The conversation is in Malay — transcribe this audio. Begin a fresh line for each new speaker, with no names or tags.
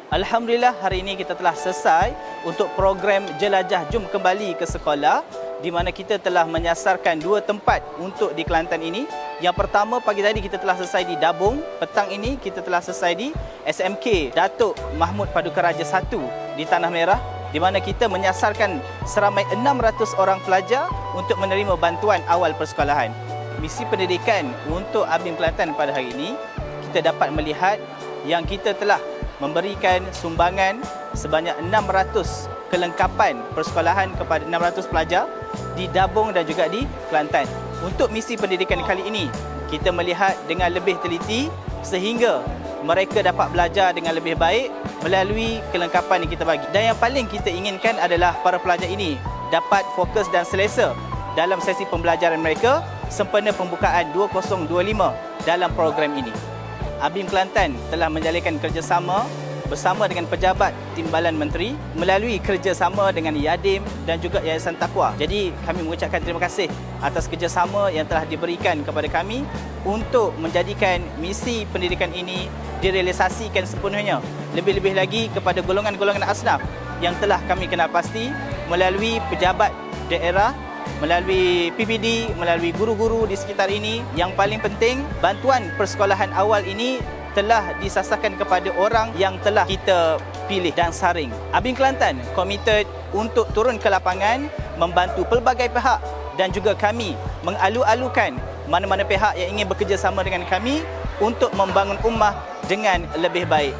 Alhamdulillah, hari ini kita telah selesai untuk program Jelajah Jom Kembali ke Sekolah, di mana kita telah menyasarkan 2 tempat untuk di Kelantan ini. Yang pertama, pagi tadi kita telah selesai di Dabung. Petang ini kita telah selesai di SMK Datuk Mahmud Paduka Raja 1 di Tanah Merah, di mana kita menyasarkan seramai 600 orang pelajar untuk menerima bantuan awal persekolahan. Misi pendidikan untuk ABIM Kelantan pada hari ini, kita dapat melihat yang kita telah memberikan sumbangan sebanyak 600 kelengkapan persekolahan kepada 600 pelajar di Dabung dan juga di Kelantan. Untuk misi pendidikan kali ini, kita melihat dengan lebih teliti sehingga mereka dapat belajar dengan lebih baik melalui kelengkapan yang kita bagi. Dan yang paling kita inginkan adalah para pelajar ini dapat fokus dan selesa dalam sesi pembelajaran mereka sempena pembukaan 2025 dalam program ini. ABIM Kelantan telah menjalinkan kerjasama bersama dengan pejabat Timbalan Menteri melalui kerjasama dengan Yadim dan juga Yayasan Taqwa. Jadi kami mengucapkan terima kasih atas kerjasama yang telah diberikan kepada kami untuk menjadikan misi pendidikan ini direalisasikan sepenuhnya. Lebih-lebih lagi kepada golongan-golongan asnaf yang telah kami kenal pasti melalui pejabat daerah, melalui PBD, melalui guru-guru di sekitar ini. Yang paling penting, bantuan persekolahan awal ini telah disasarkan kepada orang yang telah kita pilih dan saring. ABIM Kelantan komited untuk turun ke lapangan, membantu pelbagai pihak dan juga kami mengalu-alukan mana-mana pihak yang ingin bekerjasama dengan kami untuk membangun ummah dengan lebih baik.